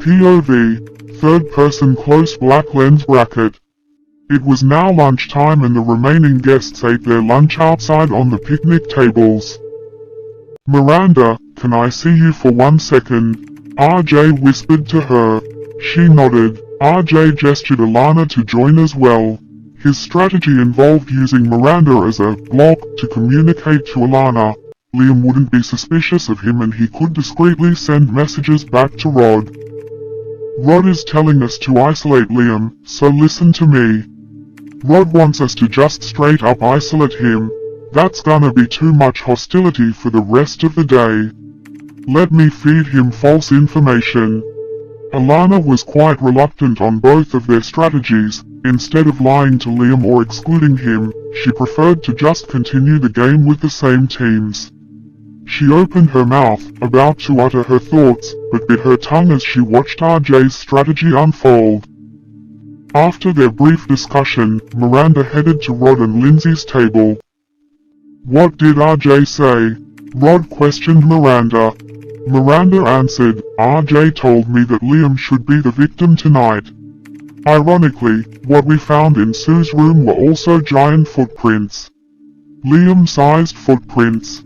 POV, third person close black lens bracket. It was now lunchtime and the remaining guests ate their lunch outside on the picnic tables. "Miranda, can I see you for 1 second? RJ whispered to her. She nodded. RJ gestured Alana to join as well. His strategy involved using Miranda as a block to communicate to Alana. Liam wouldn't be suspicious of him and he could discreetly send messages back to Rod. Rod is telling us to isolate Liam, so listen to me. Rod wants us to just straight up isolate him. That's gonna be too much hostility for the rest of the day. Let me feed him false information." Alana was quite reluctant on both of their strategies. Instead of lying to Liam or excluding him, she preferred to just continue the game with the same teams. She opened her mouth, about to utter her thoughts, but bit her tongue as she watched RJ's strategy unfold. After their brief discussion, Miranda headed to Rod and Lindsay's table. "What did RJ say?" Rod questioned Miranda. Miranda answered, "RJ told me that Liam should be the victim tonight." Ironically, what we found in Sue's room were also giant footprints. Liam-sized footprints.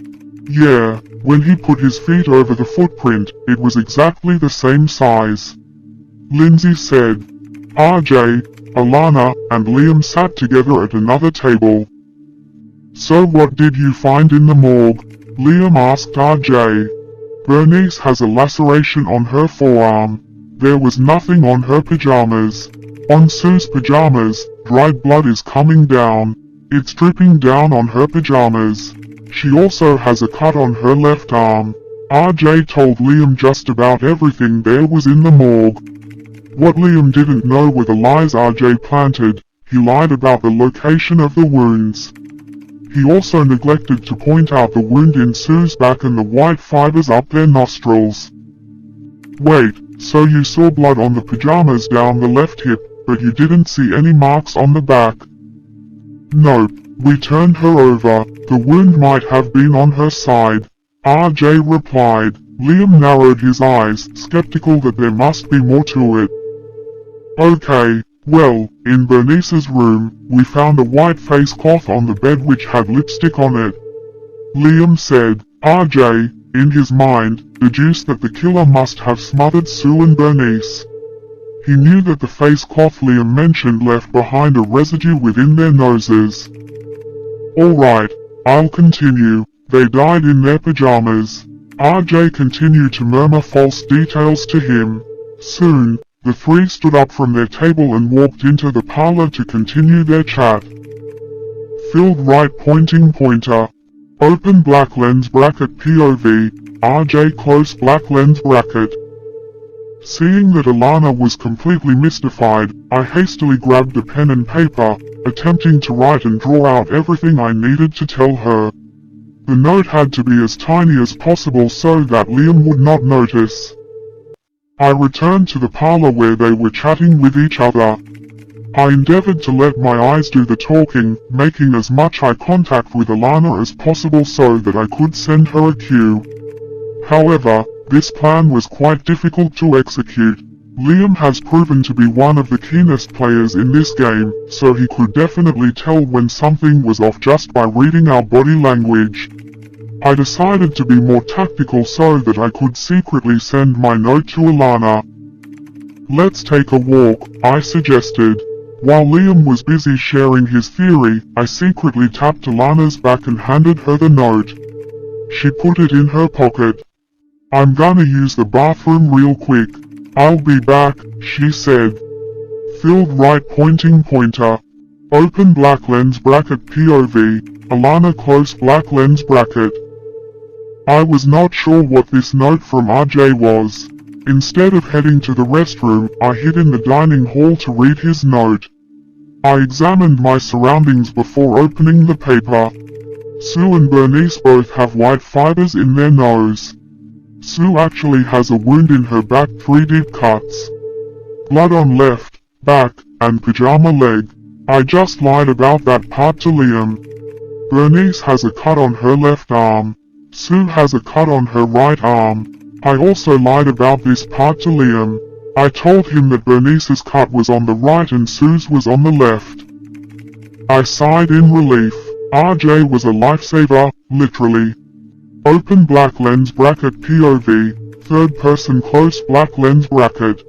Yeah, when he put his feet over the footprint, it was exactly the same size. Lindsay said. RJ, Alana, and Liam sat together at another table. "So what did you find in the morgue?" Liam asked RJ. "Bernice has a laceration on her forearm. There was nothing on her pajamas. On Sue's pajamas, dried blood is coming down. It's dripping down on her pajamas. She also has a cut on her left arm." RJ told Liam just about everything there was in the morgue. What Liam didn't know were the lies RJ planted. He lied about the location of the wounds. He also neglected to point out the wound in Sue's back and the white fibers up their nostrils. "Wait, so you saw blood on the pajamas down the left hip, but you didn't see any marks on the back?" "Nope, we turned her over. The wound might have been on her side," RJ replied. Liam narrowed his eyes, skeptical that there must be more to it. "Okay, well, in Bernice's room, we found a white face cloth on the bed which had lipstick on it," Liam said. RJ, in his mind, deduced that the killer must have smothered Sue and Bernice. He knew that the face cloth Liam mentioned left behind a residue within their noses. "Alright, I'll continue. They died in their pajamas." RJ continued to murmur false details to him. Soon, the three stood up from their table and walked into the parlor to continue their chat. Filled right pointing pointer. Open black lens bracket POV, RJ close black lens bracket. Seeing that Alana was completely mystified, I hastily grabbed a pen and paper, attempting to write and draw out everything I needed to tell her. The note had to be as tiny as possible so that Liam would not notice. I returned to the parlor where they were chatting with each other. I endeavored to let my eyes do the talking, making as much eye contact with Alana as possible so that I could send her a cue. However, this plan was quite difficult to execute. Liam has proven to be one of the keenest players in this game, so he could definitely tell when something was off just by reading our body language. I decided to be more tactical so that I could secretly send my note to Alana. "Let's take a walk," I suggested. While Liam was busy sharing his theory, I secretly tapped Alana's back and handed her the note. She put it in her pocket. "I'm gonna use the bathroom real quick. I'll be back," she said. Filled right pointing pointer. Open black lens bracket POV, Alana close black lens bracket. I was not sure what this note from RJ was. Instead of heading to the restroom, I hid in the dining hall to read his note. I examined my surroundings before opening the paper. Sue and Bernice both have white fibers in their nose. Sue actually has a wound in her back, 3 deep cuts. Blood on left, back, and pajama leg. I just lied about that part to Liam. Bernice has a cut on her left arm. Sue has a cut on her right arm. I also lied about this part to Liam. I told him that Bernice's cut was on the right and Sue's was on the left. I sighed in relief. RJ was a lifesaver, literally. Open black lens bracket POV, third person close black lens bracket.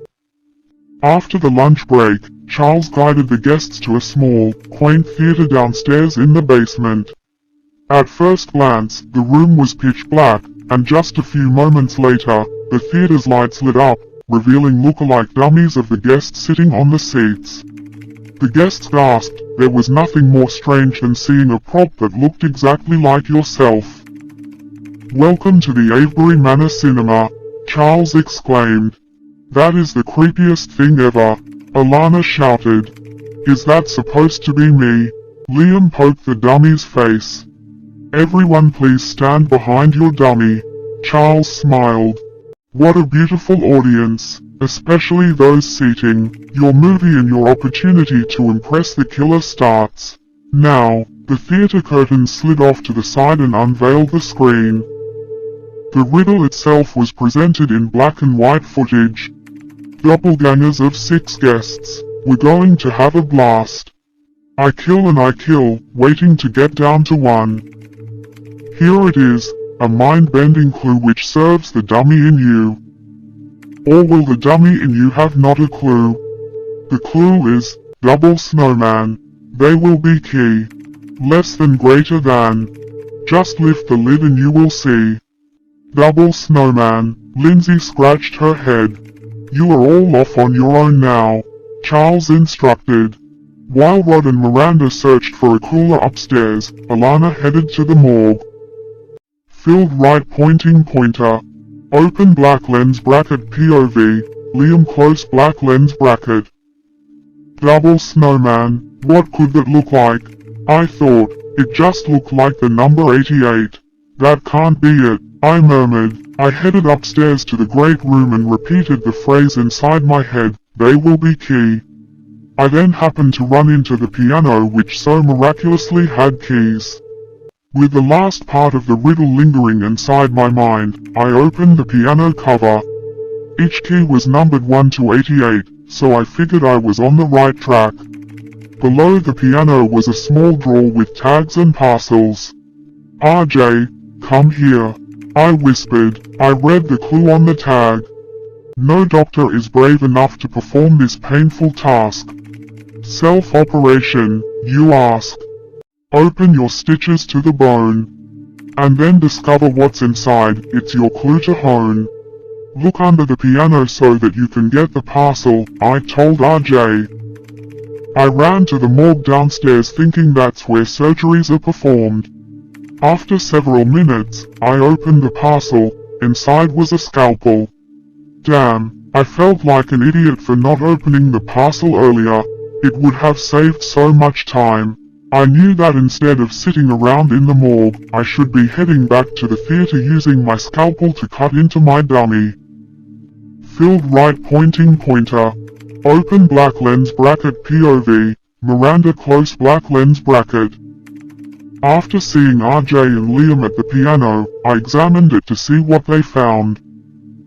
After the lunch break, Charles guided the guests to a small, quaint theater downstairs in the basement. At first glance, the room was pitch black, and just a few moments later, the theater's lights lit up, revealing look-alike dummies of the guests sitting on the seats. The guests gasped. There was nothing more strange than seeing a prop that looked exactly like yourself. "Welcome to the Avebury Manor Cinema," Charles exclaimed. "That is the creepiest thing ever," Alana shouted. "Is that supposed to be me?" Liam poked the dummy's face. "Everyone please stand behind your dummy," Charles smiled. "What a beautiful audience, especially those seating. Your movie and your opportunity to impress the killer starts. Now." The theater curtains slid off to the side and unveiled the screen. The riddle itself was presented in black and white footage. Doppelgangers of 6 guests. We're going to have a blast. I kill and I kill, waiting to get down to 1. Here it is, a mind-bending clue which serves the dummy in you. Or will the dummy in you have not a clue? The clue is, double snowman. They will be key. Less than greater than. Just lift the lid and you will see. Double snowman. Lindsay scratched her head. "You are all off on your own now," Charles instructed. While Rod and Miranda searched for a cooler upstairs, Alana headed to the morgue. Filled right pointing pointer. Open black lens bracket POV, Liam close black lens bracket. Double snowman, what could that look like? I thought, it just looked like the number 88. That can't be it, I murmured. I headed upstairs to the great room and repeated the phrase inside my head, they will be key. I then happened to run into the piano which so miraculously had keys. With the last part of the riddle lingering inside my mind, I opened the piano cover. Each key was numbered 1 to 88, so I figured I was on the right track. Below the piano was a small drawer with tags and parcels. "RJ, come here," I whispered. I read the clue on the tag. "No doctor is brave enough to perform this painful task. Self-operation, you ask. Open your stitches to the bone. And then discover what's inside, it's your clue to hone. Look under the piano so that you can get the parcel," I told RJ. I ran to the morgue downstairs thinking that's where surgeries are performed. After several minutes, I opened the parcel. Inside was a scalpel. Damn, I felt like an idiot for not opening the parcel earlier. It would have saved so much time. I knew that instead of sitting around in the morgue, I should be heading back to the theater using my scalpel to cut into my dummy. Filled right pointing pointer. Open black lens bracket POV, Miranda close black lens bracket. After seeing RJ and Liam at the piano, I examined it to see what they found.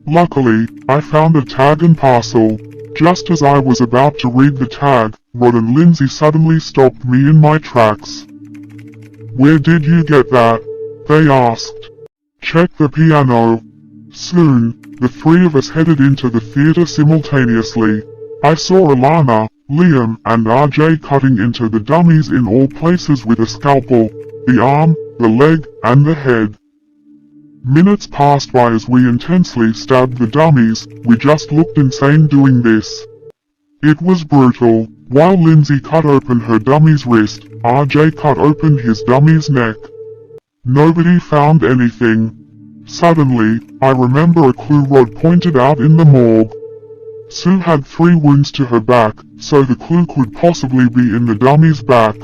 Luckily, I found a tag and parcel. Just as I was about to read the tag, Rod and Lindsay suddenly stopped me in my tracks. "Where did you get that?" they asked. "Check the piano." Soon, the three of us headed into the theater simultaneously. I saw Alana, Liam, and RJ cutting into the dummies in all places with a scalpel, the arm, the leg, and the head. Minutes passed by as we intensely stabbed the dummies. We just looked insane doing this. It was brutal. While Lindsay cut open her dummy's wrist, RJ cut open his dummy's neck. Nobody found anything. Suddenly, I remember a clue Rod pointed out in the morgue. Sue had 3 wounds to her back, so the clue could possibly be in the dummy's back.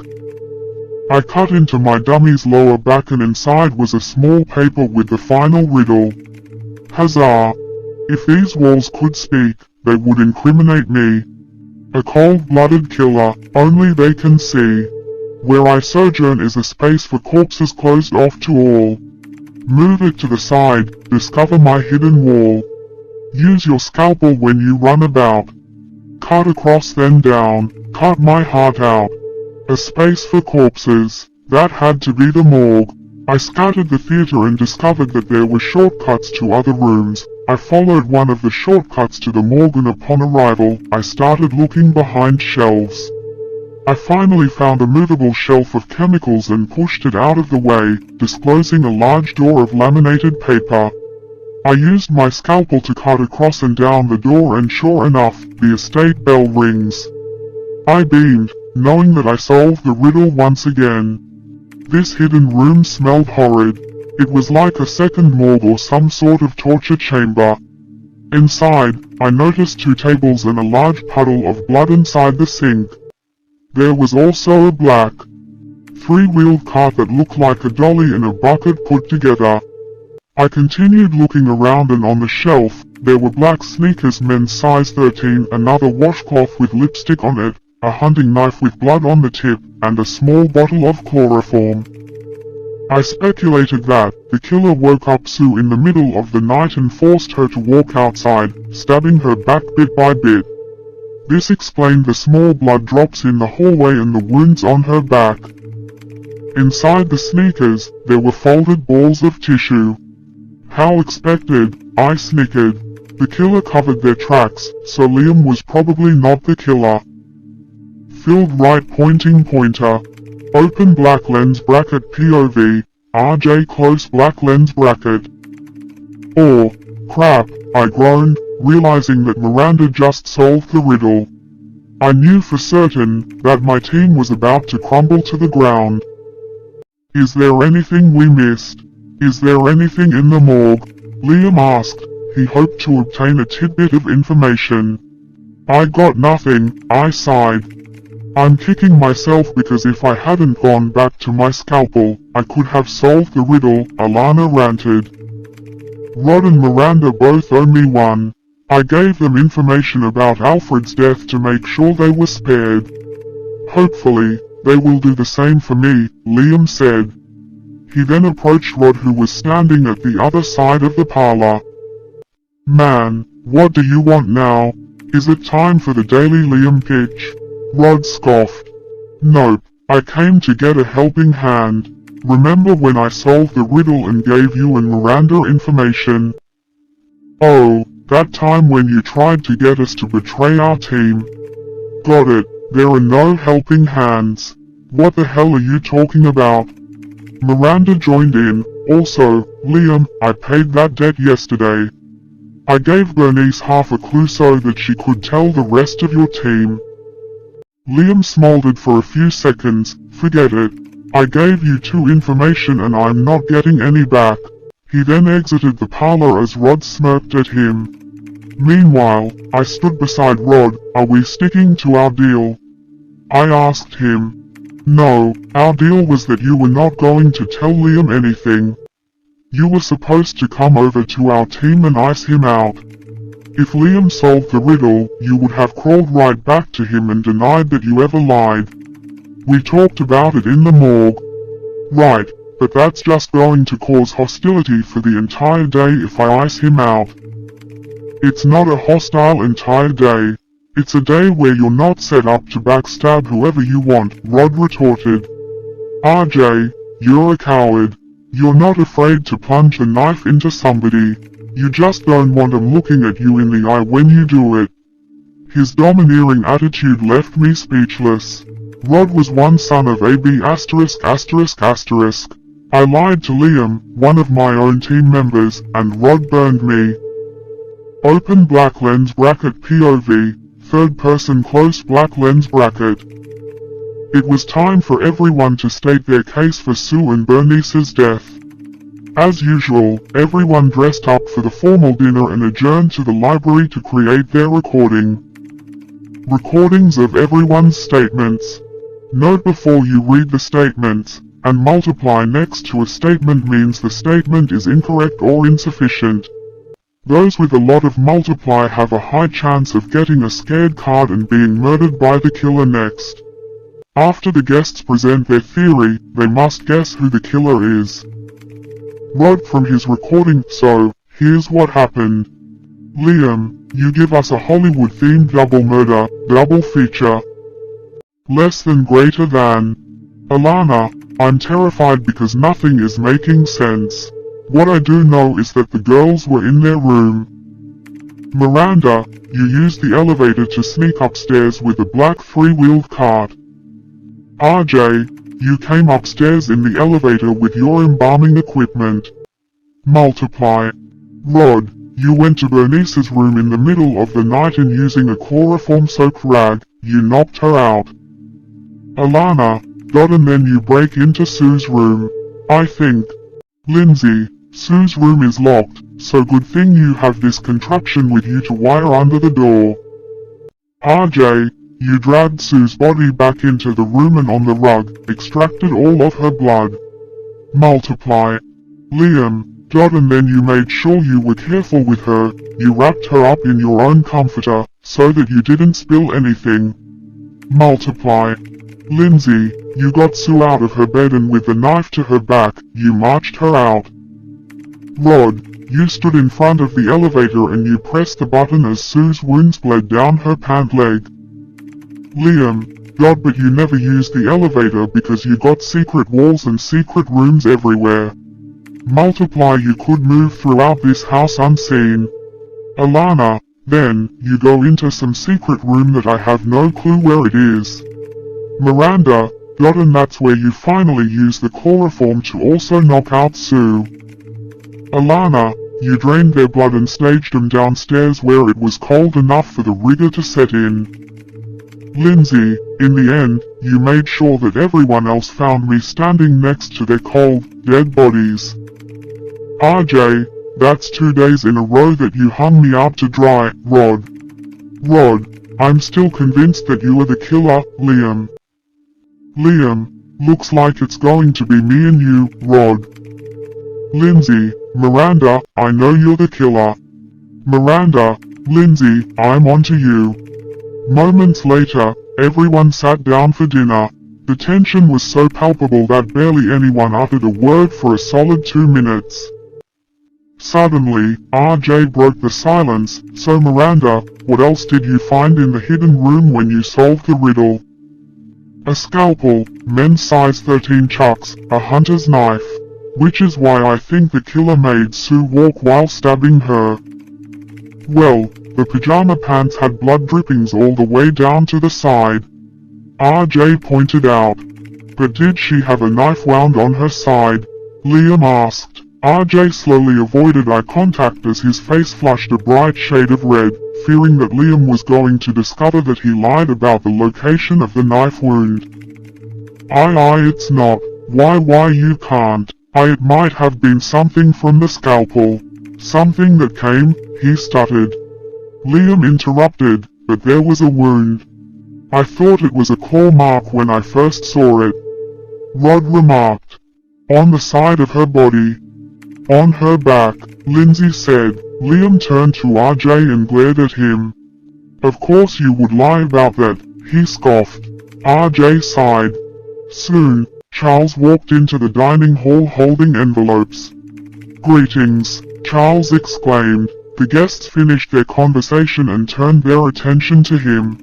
I cut into my dummy's lower back and inside was a small paper with the final riddle. Huzzah! If these walls could speak, they would incriminate me. A cold-blooded killer, only they can see. Where I sojourn is a space for corpses closed off to all. Move it to the side, discover my hidden wall. Use your scalpel when you run about. Cut across then down, cut my heart out. A space for corpses, that had to be the morgue. I scouted the theater and discovered that there were shortcuts to other rooms. I followed one of the shortcuts to the morgue and upon arrival, I started looking behind shelves. I finally found a movable shelf of chemicals and pushed it out of the way, disclosing a large door of laminated paper. I used my scalpel to cut across and down the door and sure enough, the estate bell rings. I beamed, knowing that I solved the riddle once again. This hidden room smelled horrid. It was like a second morgue or some sort of torture chamber. Inside, I noticed 2 tables and a large puddle of blood inside the sink. There was also a black, 3-wheeled cart that looked like a dolly and a bucket put together. I continued looking around and on the shelf, there were black sneakers men's size 13, another washcloth with lipstick on it, a hunting knife with blood on the tip, and a small bottle of chloroform. I speculated that the killer woke up Sue in the middle of the night and forced her to walk outside, stabbing her back bit by bit. This explained the small blood drops in the hallway and the wounds on her back. Inside the sneakers, there were folded balls of tissue. How expected, I snickered. The killer covered their tracks, so Liam was probably not the killer. Filled right pointing pointer. Open black lens bracket POV, RJ close black lens bracket. Oh, crap, I groaned, realizing that Miranda just solved the riddle. I knew for certain that my team was about to crumble to the ground. Is there anything we missed? Is there anything in the morgue? Liam asked. He hoped to obtain a tidbit of information. I got nothing, I sighed. I'm kicking myself because if I hadn't gone back to my scalpel, I could have solved the riddle, Alana ranted. Rod and Miranda both owe me one. I gave them information about Alfred's death to make sure they were spared. Hopefully, they will do the same for me, Liam said. He then approached Rod who was standing at the other side of the parlor. Man, what do you want now? Is it time for the daily Liam pitch? Rod scoffed. Nope, I came to get a helping hand. Remember when I solved the riddle and gave you and Miranda information? Oh, that time when you tried to get us to betray our team. Got it, there are no helping hands. What the hell are you talking about? Miranda joined in. Also, Liam, I paid that debt yesterday. I gave Bernice half a clue so that she could tell the rest of your team. Liam smoldered for a few seconds. Forget it. I gave you 2 information and I'm not getting any back. He then exited the parlor as Rod smirked at him. Meanwhile, I stood beside Rod. Are we sticking to our deal? I asked him. No, our deal was that you were not going to tell Liam anything. You were supposed to come over to our team and ice him out. If Liam solved the riddle, you would have crawled right back to him and denied that you ever lied. We talked about it in the morgue. Right, but that's just going to cause hostility for the entire day if I ice him out. It's not a hostile entire day. It's a day where you're not set up to backstab whoever you want, Rod retorted. RJ, you're a coward. You're not afraid to plunge a knife into somebody. You just don't want them looking at you in the eye when you do it. His domineering attitude left me speechless. Rod was one son of AB******. I lied to Liam, one of my own team members, and Rod burned me. Open black lens bracket POV, third person close black lens bracket. It was time for everyone to state their case for Sue and Bernice's death. As usual, everyone dressed up for the formal dinner and adjourned to the library to create their recording. Recordings of everyone's statements. Note before you read the statements, and multiply next to a statement means the statement is incorrect or insufficient. Those with a lot of multiply have a high chance of getting a scared card and being murdered by the killer next. After the guests present their theory, they must guess who the killer is. Rod from his recording, so, here's what happened. Liam, you give us a Hollywood-themed double murder, double feature. Less than greater than. Alana, I'm terrified because nothing is making sense. What I do know is that the girls were in their room. Miranda, you used the elevator to sneak upstairs with a black three-wheeled cart. RJ, you came upstairs in the elevator with your embalming equipment. Multiply. Rod, you went to Bernice's room in the middle of the night and using a chloroform-soaked rag, you knocked her out. Alana, and then you break into Sue's room. I think. Lindsay, Sue's room is locked, so good thing you have this contraption with you to wire under the door. RJ, you dragged Sue's body back into the room and on the rug, extracted all of her blood. Multiply. Liam, and then you made sure you were careful with her, you wrapped her up in your own comforter, so that you didn't spill anything. Multiply. Lindsay, you got Sue out of her bed and with the knife to her back, you marched her out. Rod, you stood in front of the elevator and you pressed the button as Sue's wounds bled down her pant leg. Liam, but you never used the elevator because you got secret walls and secret rooms everywhere. Multiply, you could move throughout this house unseen. Alana, then, you go into some secret room that I have no clue where it is. Miranda, and that's where you finally use the chloroform to also knock out Sue. Alana, you drained their blood and staged them downstairs where it was cold enough for the rigor to set in. Lindsay, in the end, you made sure that everyone else found me standing next to their cold, dead bodies. RJ, that's 2 days in a row that you hung me out to dry, Rod. I'm still convinced that you are the killer, Liam. Liam, looks like it's going to be me and you, Rod. Lindsay, Miranda, I know you're the killer. Miranda, Lindsay, I'm onto you. Moments later, everyone sat down for dinner. The tension was so palpable that barely anyone uttered a word for a solid 2 minutes. Suddenly, RJ broke the silence, so Miranda, what else did you find in the hidden room when you solved the riddle? A scalpel, men's size 13 chucks, a hunter's knife. Which is why I think the killer made Sue walk while stabbing her. Well, the pajama pants had blood drippings all the way down to the side. RJ pointed out. But did she have a knife wound on her side? Liam asked. RJ slowly avoided eye contact as his face flushed a bright shade of red, fearing that Liam was going to discover that he lied about the location of the knife wound. It's not. Why you can't. It might have been something from the scalpel. Something that came, he stuttered. Liam interrupted, but there was a wound. I thought it was a claw mark when I first saw it. Rod remarked. On the side of her body. On her back, Lindsay said. Liam turned to RJ and glared at him. Of course you would lie about that, he scoffed. RJ sighed. Soon, Charles walked into the dining hall holding envelopes. Greetings, Charles exclaimed. The guests finished their conversation and turned their attention to him.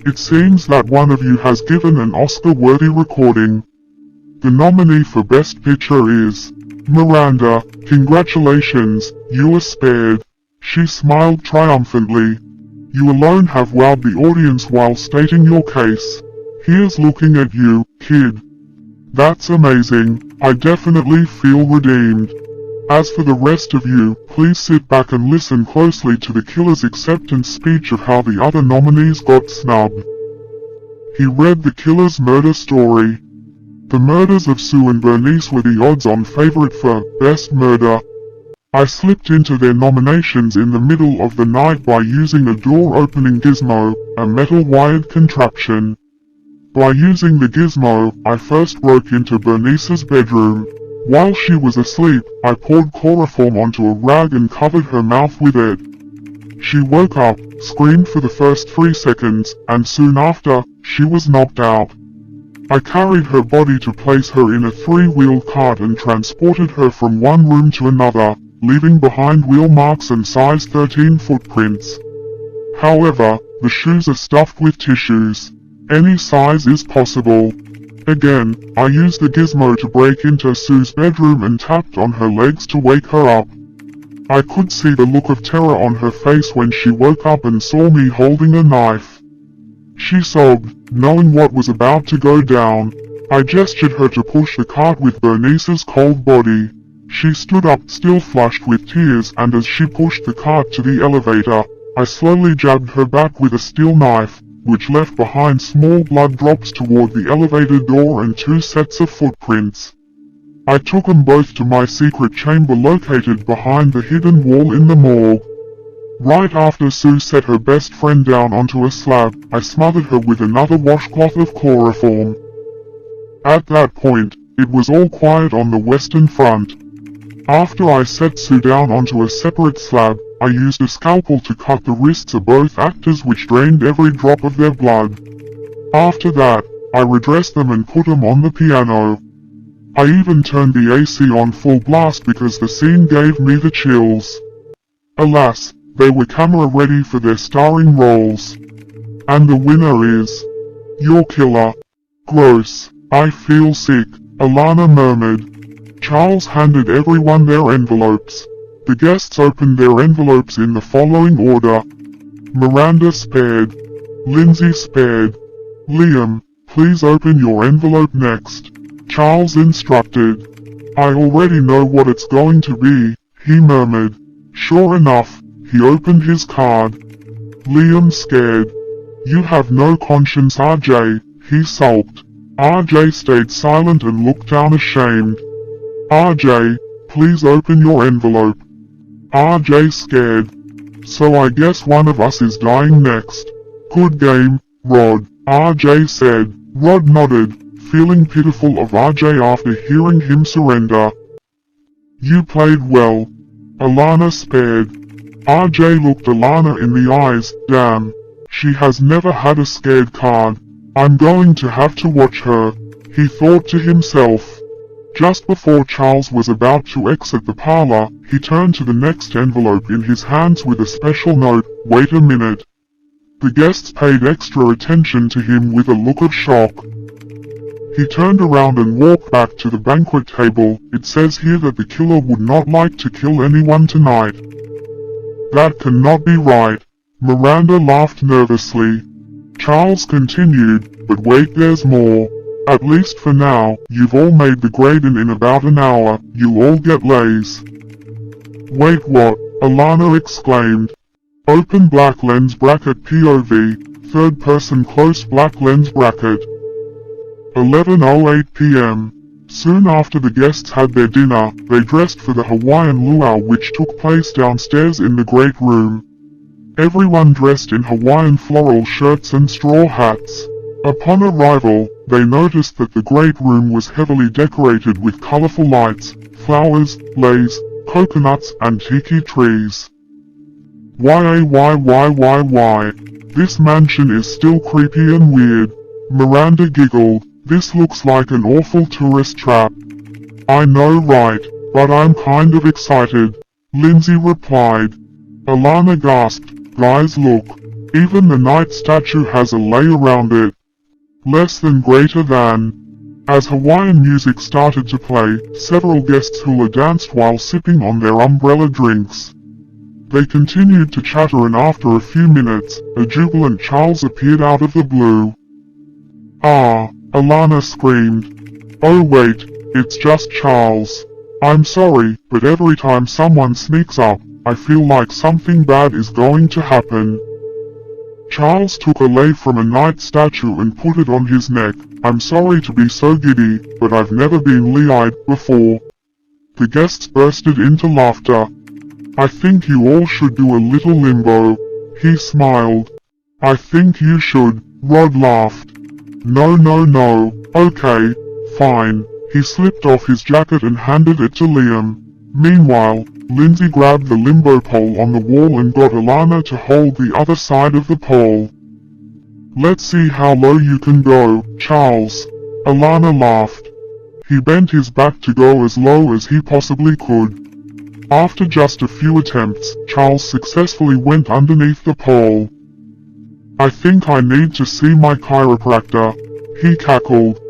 It seems that one of you has given an Oscar-worthy recording. The nominee for Best Picture is Miranda. Congratulations, you were spared. She smiled triumphantly. You alone have wowed the audience while stating your case. Here's looking at you, kid. That's amazing. I definitely feel redeemed. As for the rest of you, please sit back and listen closely to the killer's acceptance speech of how the other nominees got snubbed. He read the killer's murder story. The murders of Sue and Bernice were the odds-on favorite for Best Murder. I slipped into their nominations in the middle of the night by using a door-opening gizmo, a metal-wired contraption. By using the gizmo, I first broke into Bernice's bedroom. While she was asleep, I poured chloroform onto a rag and covered her mouth with it. She woke up, screamed for the first 3 seconds, and soon after, she was knocked out. I carried her body to place her in a 3-wheeled cart and transported her from one room to another, leaving behind wheel marks and size 13 footprints. However, the shoes are stuffed with tissues. Any size is possible. Again, I used the gizmo to break into Sue's bedroom and tapped on her legs to wake her up. I could see the look of terror on her face when she woke up and saw me holding a knife. She sobbed, knowing what was about to go down. I gestured her to push the cart with Bernice's cold body. She stood up, still flushed with tears, and as she pushed the cart to the elevator, I slowly jabbed her back with a steel knife, which left behind small blood drops toward the elevator door and 2 sets of footprints. I took them both to my secret chamber located behind the hidden wall in the morgue. Right after Sue set her best friend down onto a slab, I smothered her with another washcloth of chloroform. At that point, it was all quiet on the Western Front. After I set Sue down onto a separate slab, I used a scalpel to cut the wrists of both actors, which drained every drop of their blood. After that, I redressed them and put them on the piano. I even turned the AC on full blast because the scene gave me the chills. Alas, they were camera ready for their starring roles. And the winner is... your killer. Gross. I feel sick, Alana murmured. Charles handed everyone their envelopes. The guests opened their envelopes in the following order. Miranda spared. Lindsay spared. Liam, please open your envelope next. Charles instructed. I already know what it's going to be, he murmured. Sure enough, he opened his card. Liam scared. You have no conscience, RJ, he sulked. RJ stayed silent and looked down ashamed. RJ, please open your envelope. RJ scared. So I guess one of us is dying next. Good game, Rod, RJ said. Rod nodded, feeling pitiful of RJ after hearing him surrender. You played well. Alana spared. RJ looked Alana in the eyes. Damn, she has never had a scared card. I'm going to have to watch her, he thought to himself. Just before Charles was about to exit the parlor, he turned to the next envelope in his hands with a special note. Wait a minute. The guests paid extra attention to him with a look of shock. He turned around and walked back to the banquet table. It says here that the killer would not like to kill anyone tonight. That cannot be right. Miranda laughed nervously. Charles continued, but wait, there's more. At least for now, you've all made the grade and in about an hour, you'll all get lays. Wait, what? Alana exclaimed. Open black lens bracket POV, third person close black lens bracket. 11:08 p.m. Soon after the guests had their dinner, they dressed for the Hawaiian luau which took place downstairs in the great room. Everyone dressed in Hawaiian floral shirts and straw hats. Upon arrival, they noticed that the great room was heavily decorated with colorful lights, flowers, leis, coconuts, and tiki trees. Why, this mansion is still creepy and weird. Miranda giggled. This looks like an awful tourist trap. I know, right, but I'm kind of excited. Lindsay replied. Alana gasped. Guys, look. Even the knight statue has a lei around it. Less than greater than. As Hawaiian music started to play, several guests hula danced while sipping on their umbrella drinks. They continued to chatter, and after a few minutes, a jubilant Charles appeared out of the blue. Ah, Alana screamed. Oh wait, it's just Charles. I'm sorry, but every time someone sneaks up, I feel like something bad is going to happen. Charles took a lei from a knight statue and put it on his neck. I'm sorry to be so giddy, but I've never been lei-eyed before. The guests bursted into laughter. I think you all should do a little limbo. He smiled. I think you should, Rod laughed. No, okay, fine. He slipped off his jacket and handed it to Liam. Meanwhile, Lindsay grabbed the limbo pole on the wall and got Alana to hold the other side of the pole. Let's see how low you can go, Charles. Alana laughed. He bent his back to go as low as he possibly could. After just a few attempts, Charles successfully went underneath the pole. "I think I need to see my chiropractor," he cackled.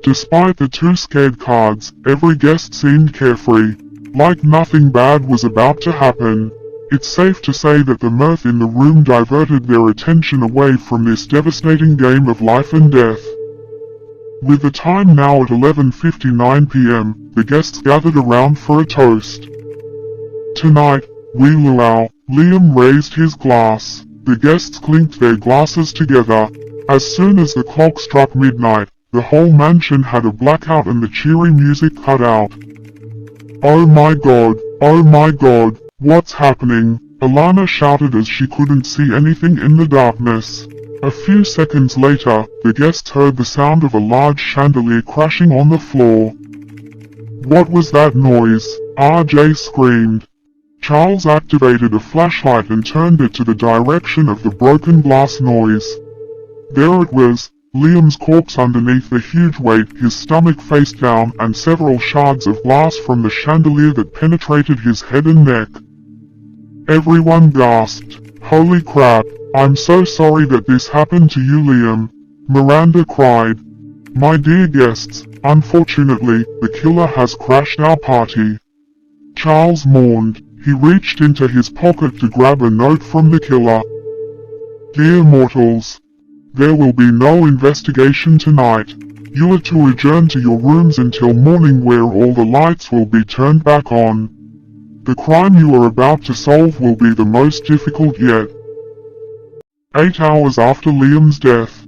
Despite the two scared cards, every guest seemed carefree, like nothing bad was about to happen. It's safe to say that the mirth in the room diverted their attention away from this devastating game of life and death. With the time now at 11:59 p.m., the guests gathered around for a toast. "Tonight, we luau." Liam raised his glass. The guests clinked their glasses together. As soon as the clock struck midnight, the whole mansion had a blackout and the cheery music cut out. "Oh my God, oh my God, what's happening?" Alana shouted as she couldn't see anything in the darkness. A few seconds later, the guests heard the sound of a large chandelier crashing on the floor. "What was that noise?" RJ screamed. Charles activated a flashlight and turned it to the direction of the broken glass noise. There it was, Liam's corpse underneath the huge weight, his stomach face down, and several shards of glass from the chandelier that penetrated his head and neck. Everyone gasped. "Holy crap, I'm so sorry that this happened to you, Liam," Miranda cried. "My dear guests, unfortunately, the killer has crashed our party." Charles mourned. He reached into his pocket to grab a note from the killer. "Dear mortals, there will be no investigation tonight. You are to adjourn to your rooms until morning where all the lights will be turned back on. The crime you are about to solve will be the most difficult yet." 8 hours after Liam's death.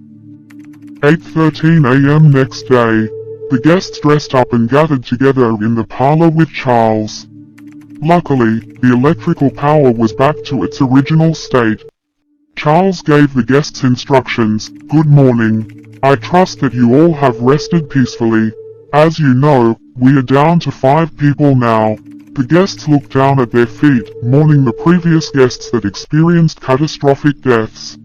8:13 a.m. next day. The guests dressed up and gathered together in the parlor with Charles. Luckily, the electrical power was back to its original state. Charles gave the guests instructions. "Good morning. I trust that you all have rested peacefully. As you know, we are down to 5 people now." The guests looked down at their feet, mourning the previous guests that experienced catastrophic deaths.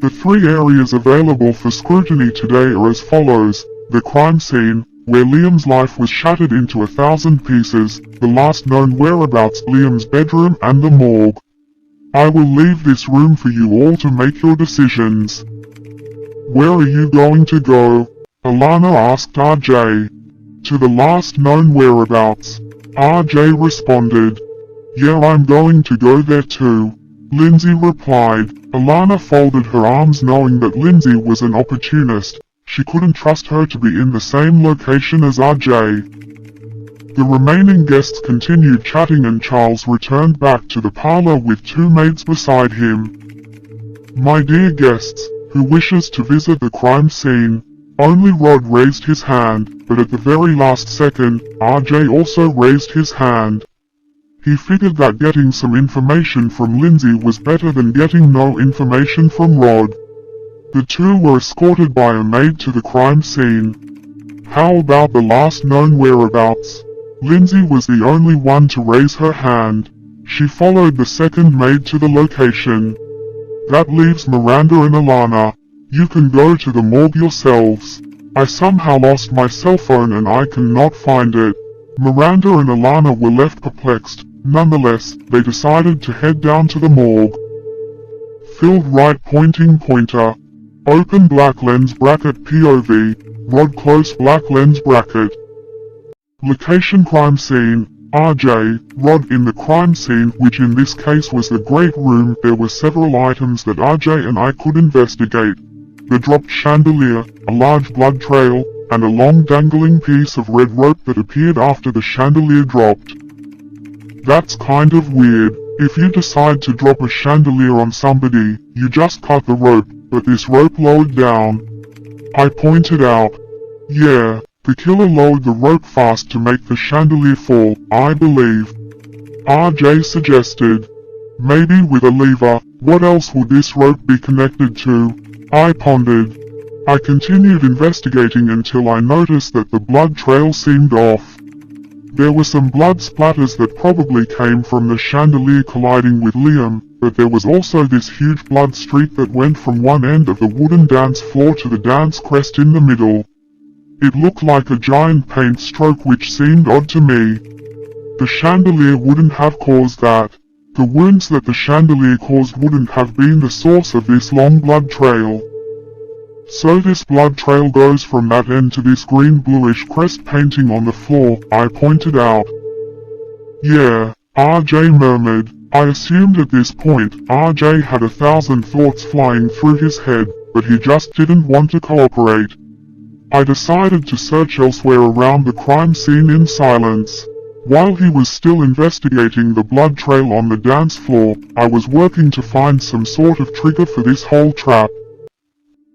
The 3 areas available for scrutiny today are as follows: the crime scene, where Liam's life was shattered into 1,000 pieces, the last known whereabouts, Liam's bedroom, and the morgue. I will leave this room for you all to make your decisions. "Where are you going to go?" Alana asked RJ. "To the last known whereabouts," RJ responded. "Yeah, I'm going to go there too," Lindsay replied. Alana folded her arms knowing that Lindsay was an opportunist. She couldn't trust her to be in the same location as RJ. The remaining guests continued chatting and Charles returned back to the parlor with 2 maids beside him. "My dear guests, who wishes to visit the crime scene?" Only Rod raised his hand, but at the very last second, RJ also raised his hand. He figured that getting some information from Lindsay was better than getting no information from Rod. The 2 were escorted by a maid to the crime scene. "How about the last known whereabouts?" Lindsay was the only one to raise her hand. She followed the second maid to the location. "That leaves Miranda and Alana. You can go to the morgue yourselves. I somehow lost my cell phone and I cannot find it." Miranda and Alana were left perplexed. Nonetheless, they decided to head down to the morgue. Filled right pointing pointer. Open black lens bracket POV. Rod close black lens bracket. Location crime scene. RJ, Rod in the crime scene, which in this case was the great room. There were several items that RJ and I could investigate. The dropped chandelier, a large blood trail, and a long dangling piece of red rope that appeared after the chandelier dropped. That's kind of weird. If you decide to drop a chandelier on somebody, you just cut the rope, but this rope lowered down. I pointed out. Yeah, the killer lowered the rope fast to make the chandelier fall, I believe. RJ suggested. Maybe with a lever. What else would this rope be connected to? I pondered. I continued investigating until I noticed that the blood trail seemed off. There were some blood splatters that probably came from the chandelier colliding with Liam, but there was also this huge blood streak that went from one end of the wooden dance floor to the dance crest in the middle. It looked like a giant paint stroke which seemed odd to me. The chandelier wouldn't have caused that. The wounds that the chandelier caused wouldn't have been the source of this long blood trail. So this blood trail goes from that end to this green-bluish crest painting on the floor, I pointed out. Yeah, RJ murmured. I assumed at this point, RJ had 1,000 thoughts flying through his head, but he just didn't want to cooperate. I decided to search elsewhere around the crime scene in silence. While he was still investigating the blood trail on the dance floor, I was working to find some sort of trigger for this whole trap.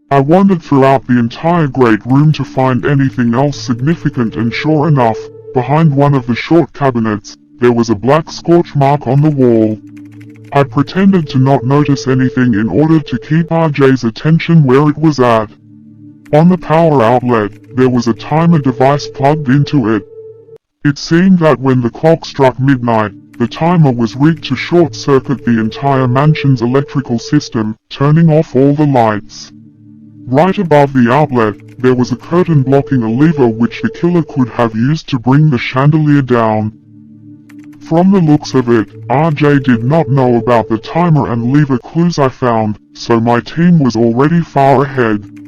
I wandered throughout the entire great room to find anything else significant, and sure enough, behind one of the short cabinets, there was a black scorch mark on the wall. I pretended to not notice anything in order to keep RJ's attention where it was at. On the power outlet, there was a timer device plugged into it. It seemed that when the clock struck midnight, the timer was rigged to short-circuit the entire mansion's electrical system, turning off all the lights. Right above the outlet, there was a curtain blocking a lever which the killer could have used to bring the chandelier down. From the looks of it, RJ did not know about the timer and lever clues I found, so my team was already far ahead.